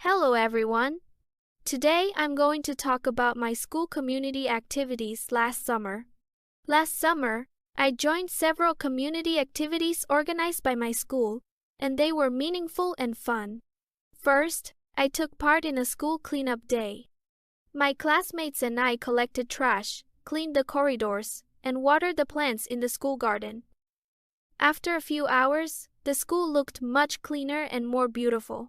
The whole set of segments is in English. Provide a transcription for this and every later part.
Hello everyone. Today I'm going to talk about my school community activities last summer. Last summer, I joined several community activities organized by my school, and they were meaningful and fun. First, I took part in a school cleanup day. My classmates and I collected trash, cleaned the corridors, and watered the plants in the school garden. After a few hours, the school looked much cleaner and more beautiful.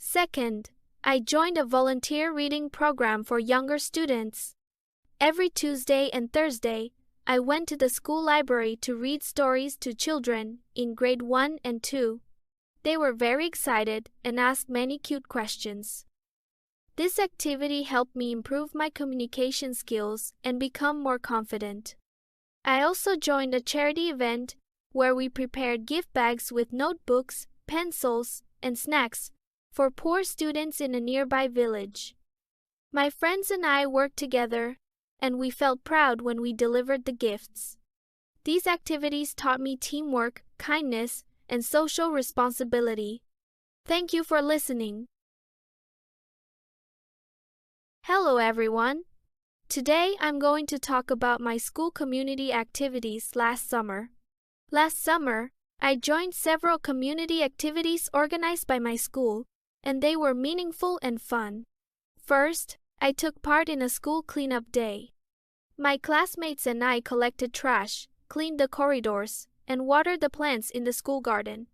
Second, I joined a volunteer reading program for younger students. Every Tuesday and Thursday, I went to the school library to read stories to children in grade 1 and 2. They were very excited and asked many cute questions. This activity helped me improve my communication skills and become more confident. I also joined a charity event where we prepared gift bags with notebooks, pencils, and snacks for poor students in a nearby village. My friends and I worked together, and we felt proud when we delivered the gifts. These activities taught me teamwork, kindness, and social responsibility. Thank you for listening. Hello everyone. Today I'm going to talk about my school community activities last summer. Last summer, I joined several community activities organized by my school, and they were meaningful and fun. First, I took part in a school cleanup day. My classmates and I collected trash, cleaned the corridors, and watered the plants in the school garden.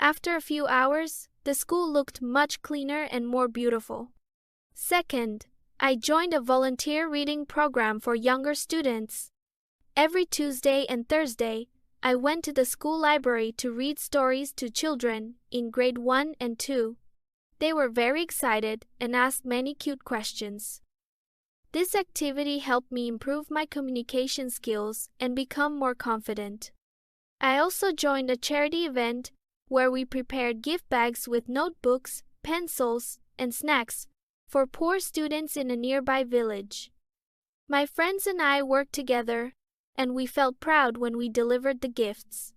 After a few hours, the school looked much cleaner and more beautiful. Second, I joined a volunteer reading program for younger students. Every Tuesday and Thursday, I went to the school library to read stories to children in grade 1 and 2. They were very excited and asked many cute questions. This activity helped me improve my communication skills and become more confident. I also joined a charity event where we prepared gift bags with notebooks, pencils, and snacks for poor students in a nearby village. My friends and I worked together, and we felt proud when we delivered the gifts.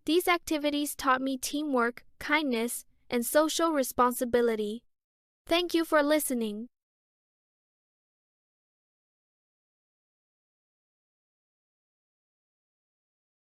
These activities taught me teamwork, kindness, and social responsibility. Thank you for listening.